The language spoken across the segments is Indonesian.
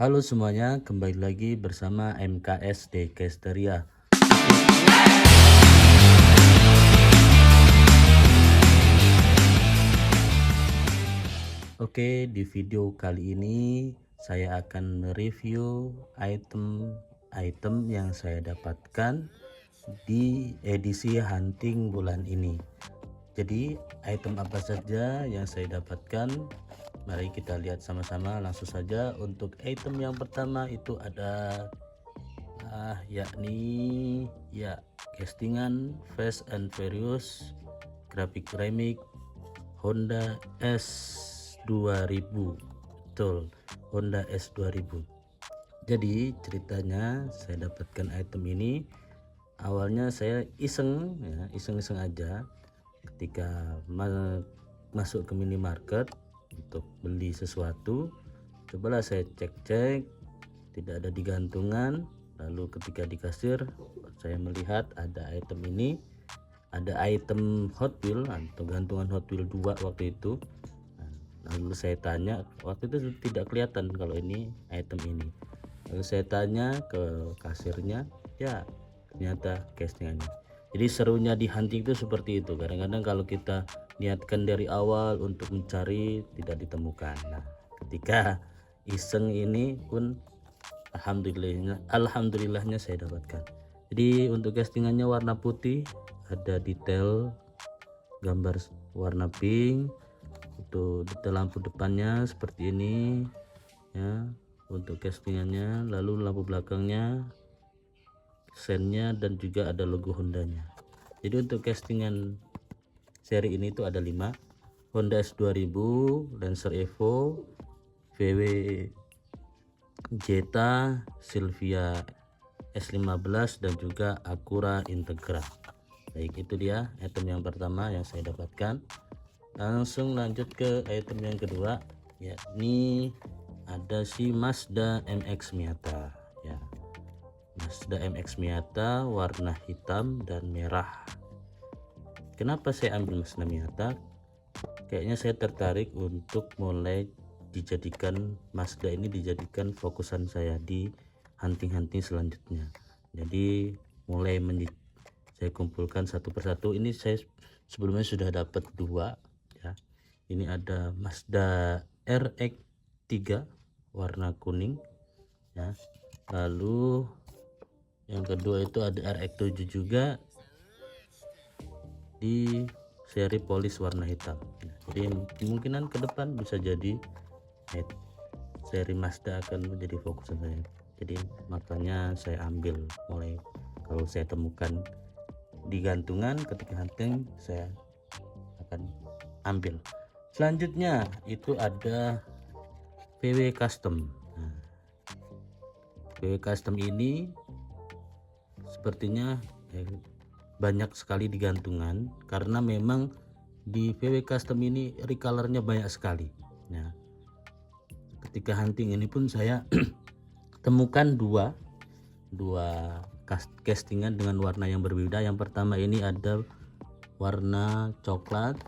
Halo semuanya, kembali lagi bersama MKS Dekesteria. Oke, di video kali ini saya akan mereview item-item yang saya dapatkan di edisi hunting bulan ini. Jadi item apa saja yang saya dapatkan, mari kita lihat sama-sama. Langsung saja, untuk item yang pertama itu ada yakni castingan Fast and Furious grafik remake Honda S2000. Betul, Honda S2000. Jadi ceritanya saya dapatkan item ini, awalnya saya iseng aja ketika masuk ke minimarket untuk beli sesuatu. Cobalah saya cek, tidak ada di gantungan. Lalu ketika di kasir saya melihat ada item ini, ada item Hot Wheel atau gantungan Hot Wheel 2 waktu itu. Lalu saya tanya, waktu itu tidak kelihatan kalau ini item ini. Lalu saya tanya ke kasirnya, ya ternyata castingannya. Jadi serunya di hunting itu seperti itu. Kadang-kadang kalau kita niatkan dari awal untuk mencari, tidak ditemukan. Nah, ketika iseng ini pun alhamdulillahnya saya dapatkan. Jadi untuk castingannya warna putih, ada detail gambar warna pink. Untuk detail lampu depannya seperti ini ya untuk castingannya. Lalu lampu belakangnya, sennya, dan juga ada logo Hondanya. Jadi untuk castingan seri ini itu ada 5: Honda S2000, Lancer Evo, VW Jetta, Silvia S15, dan juga Acura Integra. Baik, itu dia item yang pertama yang saya dapatkan. Langsung lanjut ke item yang kedua, yakni ada si Mazda MX Miata ya. Mazda MX Miata warna hitam dan merah. Kenapa saya ambil Mazda Miata? Kayaknya saya tertarik untuk mulai Mazda ini dijadikan fokusan saya di hunting-hunting selanjutnya. Jadi mulai saya kumpulkan satu persatu. Ini saya sebelumnya sudah dapat 2 ya. Ini ada Mazda RX-3 warna kuning ya. Lalu yang kedua itu ada RX-7 juga di seri polis warna hitam. Jadi kemungkinan ke depan bisa jadi seri Mazda akan menjadi fokus saya. Jadi makanya saya ambil, mulai kalau saya temukan di gantungan ketika hunting saya akan ambil. Selanjutnya itu ada VW Custom. VW Custom ini sepertinya banyak sekali di gantungan, karena memang di VW Custom ini recolornya banyak sekali ya. Ketika hunting ini pun saya temukan dua castingan dengan warna yang berbeda. Yang pertama ini ada warna coklat,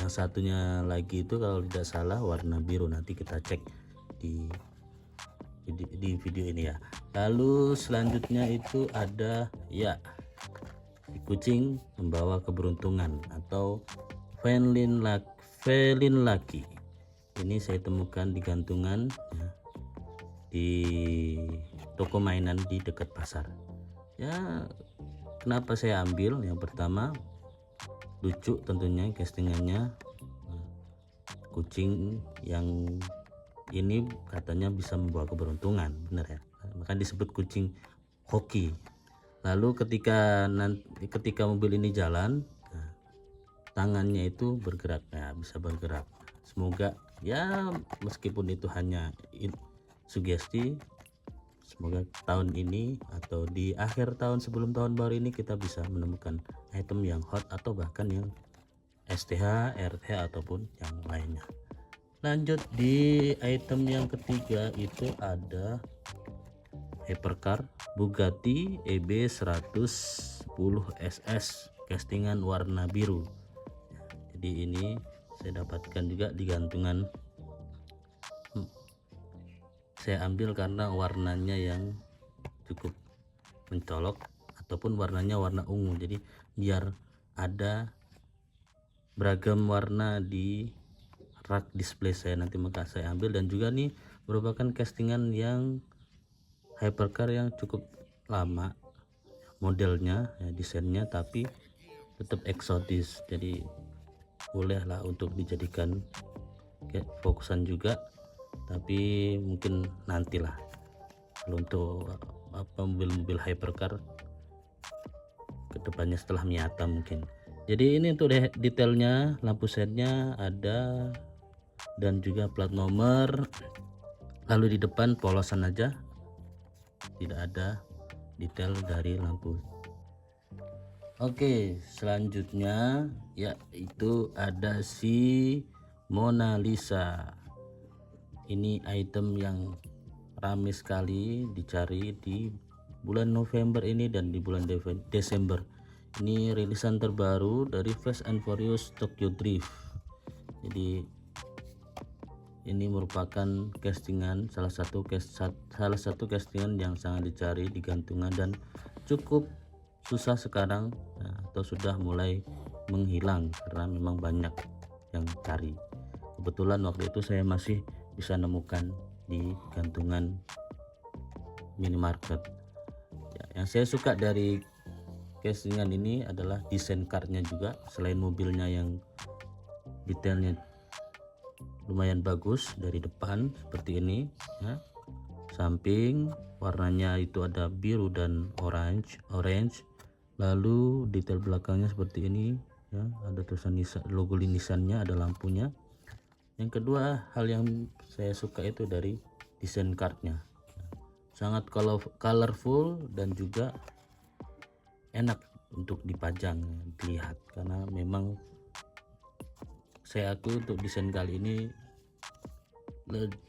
yang satunya lagi itu kalau tidak salah warna biru. Nanti kita cek di video ini ya. Lalu selanjutnya itu ada si kucing membawa keberuntungan atau Felin Lucky. Ini saya temukan di gantungan ya, di toko mainan di dekat pasar ya. Kenapa saya ambil? Yang pertama, lucu tentunya castingannya. Kucing yang ini katanya bisa membawa keberuntungan, benar ya, maka disebut kucing hoki. Lalu ketika mobil ini jalan, tangannya itu bergerak ya, bisa bergerak. Semoga ya, meskipun itu hanya sugesti, semoga tahun ini atau di akhir tahun sebelum tahun baru ini kita bisa menemukan item yang hot atau bahkan yang STH, RTH ataupun yang lainnya. Lanjut di item yang ketiga itu ada hypercar Bugatti EB 110 SS castingan warna biru. Jadi ini saya dapatkan juga di gantungan saya ambil karena warnanya yang cukup mencolok ataupun warnanya warna ungu, jadi biar ada beragam warna di rak display saya nanti, maka saya ambil. Dan juga nih merupakan castingan yang hypercar yang cukup lama modelnya ya, desainnya, tapi tetap eksotis, jadi bolehlah untuk dijadikan kayak fokusan juga, tapi mungkin nantilah kalau untuk mobil-mobil hypercar kedepannya setelah Miata mungkin. Jadi ini untuk detailnya, lampu setnya ada dan juga plat nomor. Lalu di depan polosan aja, tidak ada detail dari lampu. Oke, selanjutnya yaitu ada si Mona Lisa. Ini item yang ramai sekali dicari di bulan November ini dan di bulan Desember. Ini rilisan terbaru dari Fast and Furious Tokyo Drift. Jadi ini merupakan castingan, salah satu castingan yang sangat dicari di gantungan dan cukup susah sekarang, atau sudah mulai menghilang karena memang banyak yang cari. Kebetulan waktu itu saya masih bisa nemukan di gantungan minimarket. Yang saya suka dari castingan ini adalah desain kartnya juga, selain mobilnya yang detailnya lumayan bagus dari depan seperti ini ya. Samping warnanya itu ada biru dan orange. Lalu detail belakangnya seperti ini ya, ada tulisan logo Nissannya, ada lampunya. Yang kedua hal yang saya suka itu dari desain kartnya, sangat colorful dan juga enak untuk dipajang dilihat, karena memang saya akui untuk desain kali ini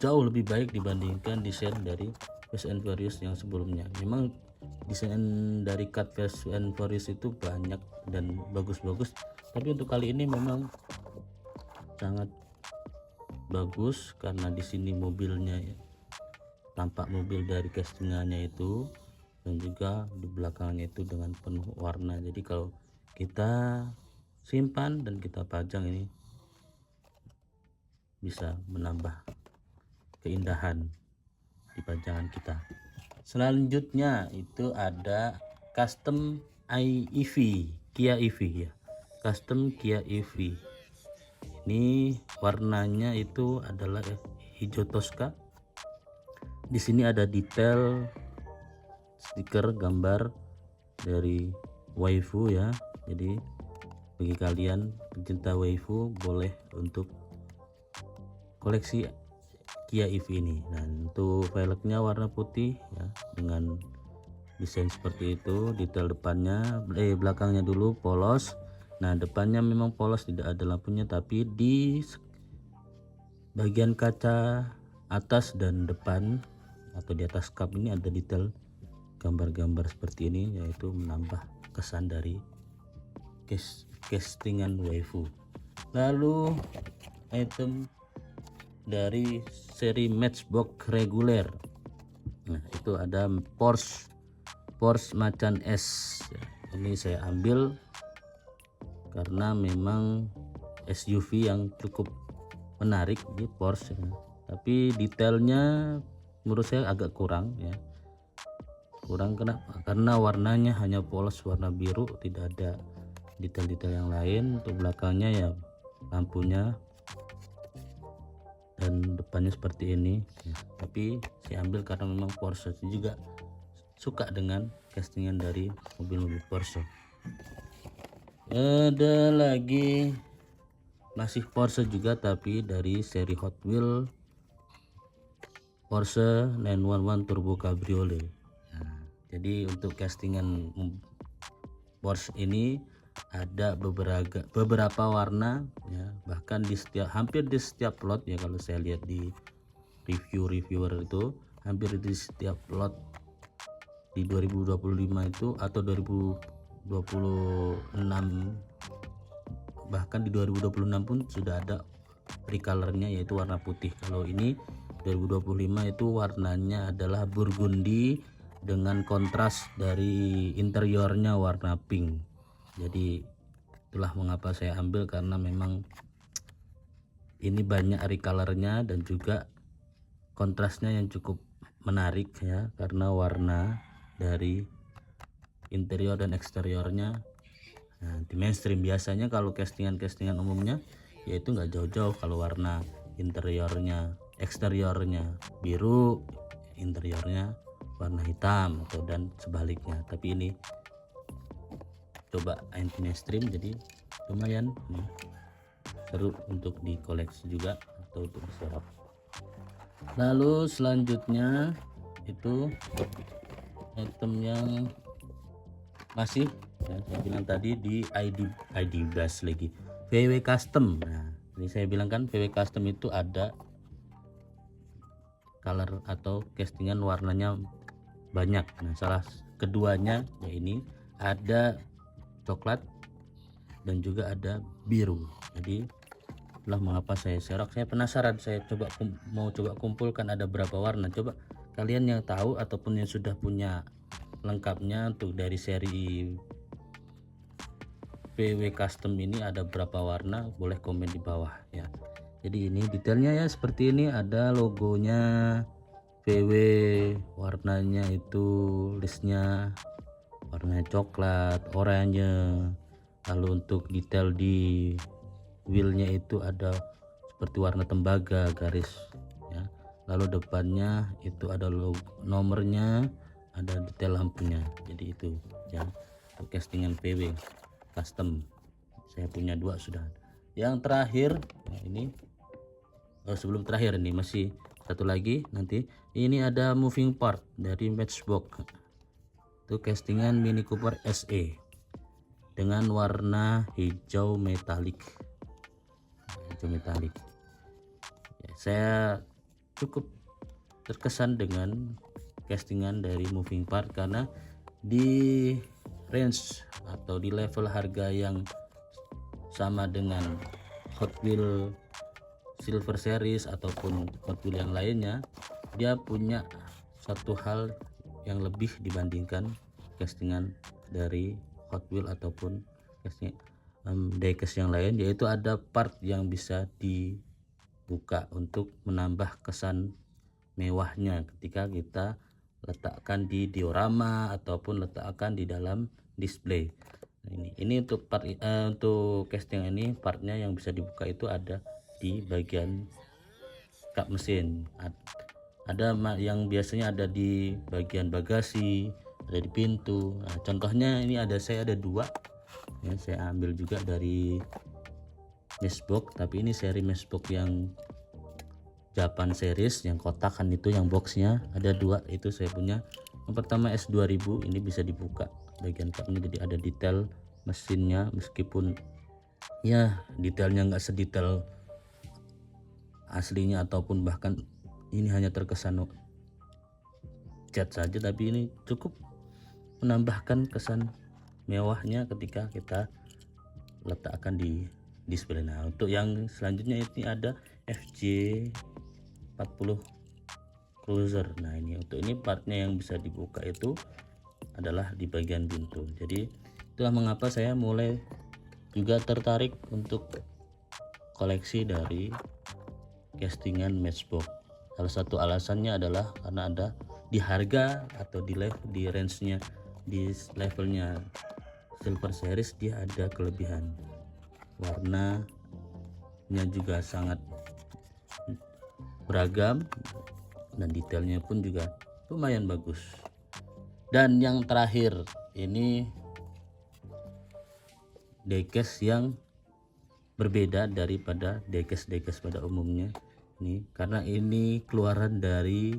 jauh lebih baik dibandingkan desain dari Fast and Furious yang sebelumnya. Memang desain dari cut Fast and Furious itu banyak dan bagus-bagus, tapi untuk kali ini memang sangat bagus karena di sini mobilnya tampak mobil dari castingannya itu, dan juga di belakangnya itu dengan penuh warna. Jadi kalau kita simpan dan kita pajang, ini bisa menambah keindahan di pajangan kita. Selanjutnya itu ada custom EV Kia EV ya, custom Kia EV. Ini warnanya itu adalah hijau Tosca. Di sini ada detail stiker gambar dari waifu ya. Jadi bagi kalian pencinta waifu boleh untuk koleksi Kia EV ini. Dan untuk velgnya warna putih ya, dengan desain seperti itu. Detail depannya belakangnya dulu polos. Nah, depannya memang polos, tidak ada lampunya, tapi di bagian kaca atas dan depan atau di atas kap ini ada detail gambar-gambar seperti ini, yaitu menambah kesan dari castingan waifu. Lalu item dari seri Matchbox reguler, nah itu ada Porsche Macan S. Ini saya ambil karena memang SUV yang cukup menarik di Porsche, tapi detailnya menurut saya agak kurang ya. Kenapa? Karena warnanya hanya polos warna biru, tidak ada detail-detail yang lain. Untuk belakangnya ya lampunya dan depannya seperti ini ya. Tapi saya ambil karena memang Porsche juga suka dengan castingan dari mobil-mobil Porsche. Ada lagi masih Porsche juga, tapi dari seri Hot Wheels Porsche 911 Turbo Cabriolet. Nah, jadi untuk castingan Porsche ini ada beberapa warna ya, bahkan hampir di setiap lot ya. Kalau saya lihat di reviewer itu, hampir di setiap lot di 2025 itu atau 2026, bahkan di 2026 pun sudah ada recolornya, yaitu warna putih. Kalau ini 2025 itu warnanya adalah burgundy dengan kontras dari interiornya warna pink. Jadi itulah mengapa saya ambil, karena memang ini banyak recolornya dan juga kontrasnya yang cukup menarik ya, karena warna dari interior dan eksteriornya di mainstream. Biasanya kalau castingan umumnya yaitu nggak jauh-jauh, kalau warna interiornya eksteriornya biru, interiornya warna hitam atau dan sebaliknya. Tapi ini coba anti mainstream, jadi lumayan seru untuk dikoleksi juga atau untuk diserap. Lalu selanjutnya itu item yang masih ya, saya bilang tadi di ID Blast lagi, VW Custom. Nah ini saya bilang kan VW Custom itu ada color atau castingan warnanya banyak. Nah salah keduanya ya ini ada coklat dan juga ada biru. Jadi itulah mengapa saya serok, saya penasaran, saya mau coba kumpulkan ada berapa warna. Coba kalian yang tahu ataupun yang sudah punya lengkapnya untuk dari seri VW Custom ini ada berapa warna, boleh komen di bawah ya. Jadi ini detailnya ya seperti ini, ada logonya VW, warnanya itu listnya warnanya coklat, oranye. Lalu untuk detail di wheelnya itu ada seperti warna tembaga garis ya. Lalu depannya itu ada logo, nomornya, ada detail lampunya. Jadi itu ya untuk castingan VW Custom. Saya punya 2 sudah. Yang terakhir nah ini sebelum terakhir ini masih satu lagi nanti. Ini ada moving part dari Matchbox. Itu castingan Mini Cooper SE dengan warna hijau metalik. Ya, saya cukup terkesan dengan castingan dari moving part karena di range atau di level harga yang sama dengan Hot Wheels Silver Series ataupun Hot Wheels yang lainnya, dia punya satu hal yang lebih dibandingkan castingan dari Hot Wheels ataupun casting diecast yang lain, yaitu ada part yang bisa dibuka untuk menambah kesan mewahnya ketika kita letakkan di diorama ataupun letakkan di dalam display. Nah, ini untuk part untuk casting ini partnya yang bisa dibuka itu ada di bagian kap mesin, ada yang biasanya ada di bagian bagasi, ada di pintu. Nah, contohnya ini saya ada 2 ya, saya ambil juga dari Matchbox, tapi ini seri Matchbox yang Japan series yang kotakan itu, yang boxnya ada 2, itu saya punya. Yang pertama S2000, ini bisa dibuka bagian kapnya, jadi ada detail mesinnya, meskipun ya detailnya nggak sedetail aslinya ataupun bahkan ini hanya terkesan cat saja, tapi ini cukup menambahkan kesan mewahnya ketika kita letakkan di display. Nah untuk yang selanjutnya ini ada FJ 40 Cruiser. Nah ini untuk ini partnya yang bisa dibuka itu adalah di bagian pintu. Jadi itulah mengapa saya mulai juga tertarik untuk koleksi dari castingan Matchbox. Salah satu alasannya adalah karena ada di harga atau di range-nya, di levelnya Silver Series, dia ada kelebihan warnanya juga sangat beragam dan detailnya pun juga lumayan bagus. Dan yang terakhir ini diecast yang berbeda daripada diecast pada umumnya ini, karena ini keluaran dari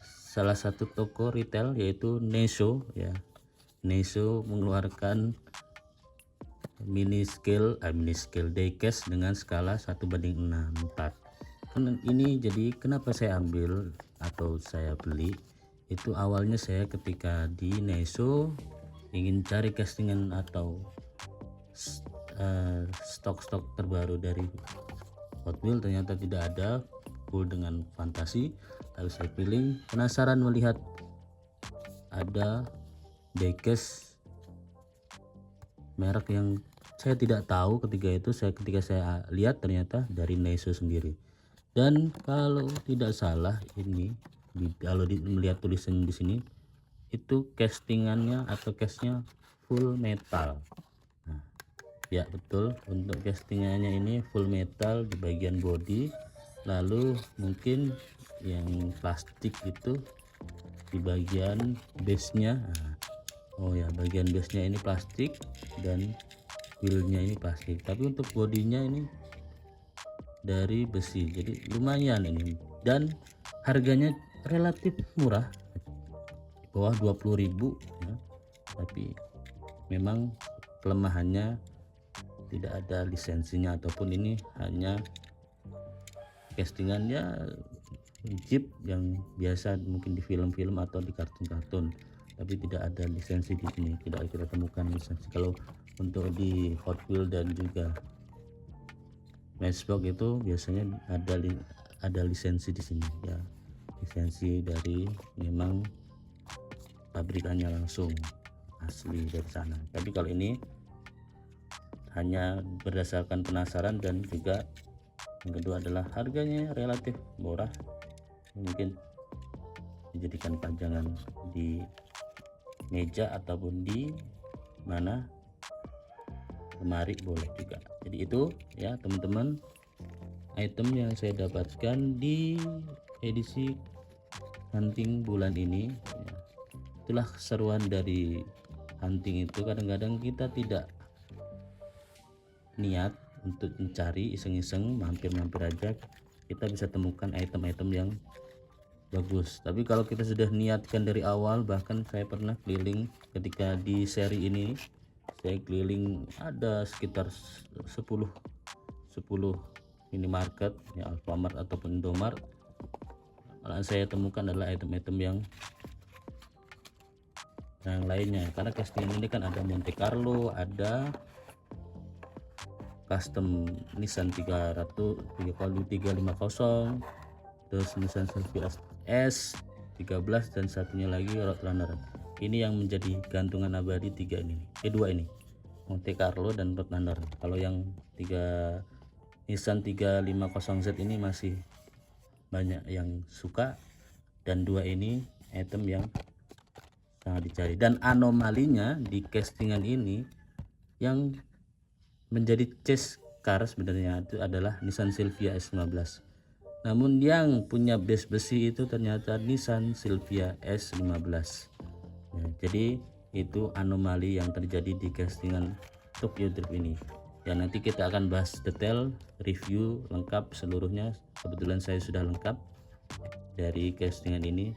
salah satu toko retail yaitu Neso ya. Neso mengeluarkan mini scale diecast dengan skala 1:6. Ini jadi kenapa saya ambil atau saya beli itu, awalnya saya ketika di Neso ingin cari castingan atau stok-stok terbaru dari Hot Wheels, ternyata tidak ada. full dengan fantasi, lalu saya pilih penasaran melihat ada diecast merek yang saya tidak tahu ketika saya lihat ternyata dari Neiso sendiri. Dan kalau tidak salah ini kalau melihat tulisan di sini itu castingannya atau case-nya full metal. Nah, ya betul, untuk castingannya ini full metal di bagian body, lalu mungkin yang plastik itu di bagian base-nya. Nah, oh ya, bagian base-nya ini plastik dan wheelnya ini plastik, tapi untuk bodinya ini dari besi, jadi lumayan ini, dan harganya relatif murah, bawah 20.000 ya. Tapi memang kelemahannya tidak ada lisensinya, ataupun ini hanya castingannya Jeep yang biasa mungkin di film-film atau di kartun-kartun, tapi tidak ada lisensi di sini, tidak kita temukan lisensi. Kalau untuk di Hot Wheels dan juga Matchbox itu biasanya ada lisensi di sini ya, lisensi dari memang pabrikannya langsung asli dari sana. Tapi kalau ini hanya berdasarkan penasaran, dan juga yang kedua adalah harganya relatif murah, mungkin dijadikan pajangan di meja ataupun di mana lemari boleh juga. Jadi itu ya teman-teman, item yang saya dapatkan di edisi hunting bulan ini ya. Itulah keseruan dari hunting itu, kadang-kadang kita tidak niat untuk mencari, iseng-iseng mampir-mampir aja kita bisa temukan item-item yang bagus. Tapi kalau kita sudah niatkan dari awal, bahkan saya pernah keliling ketika di seri ini, saya keliling ada sekitar 10 minimarket ya, Alfamart ataupun Indomart. Yang saya temukan adalah item-item yang lainnya, karena casting ini kan ada Monte Carlo, ada custom Nissan 350, terus Nissan Silvia S 13, dan satunya lagi Roadrunner. Ini yang menjadi gantungan abadi dua ini, Monte Carlo dan Roadrunner. Kalau yang Nissan 350Z ini masih banyak yang suka, dan dua ini item yang sangat dicari. Dan anomalinya di castingan ini yang menjadi chase car sebenarnya itu adalah Nissan Silvia S15, namun yang punya base besi itu ternyata Nissan Silvia S15 ya. Jadi itu anomali yang terjadi di castingan Tokyo Drift ini ya. Nanti kita akan bahas detail, review lengkap seluruhnya. Kebetulan saya sudah lengkap dari castingan ini,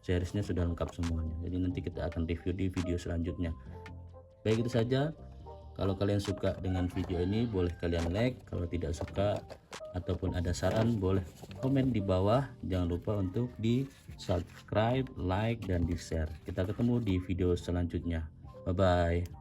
seriesnya sudah lengkap semuanya, jadi nanti kita akan review di video selanjutnya. Baik, itu saja. Kalau kalian suka dengan video ini boleh kalian like, kalau tidak suka ataupun ada saran boleh komen di bawah. Jangan lupa untuk di subscribe, like, dan di share. Kita ketemu di video selanjutnya. Bye bye.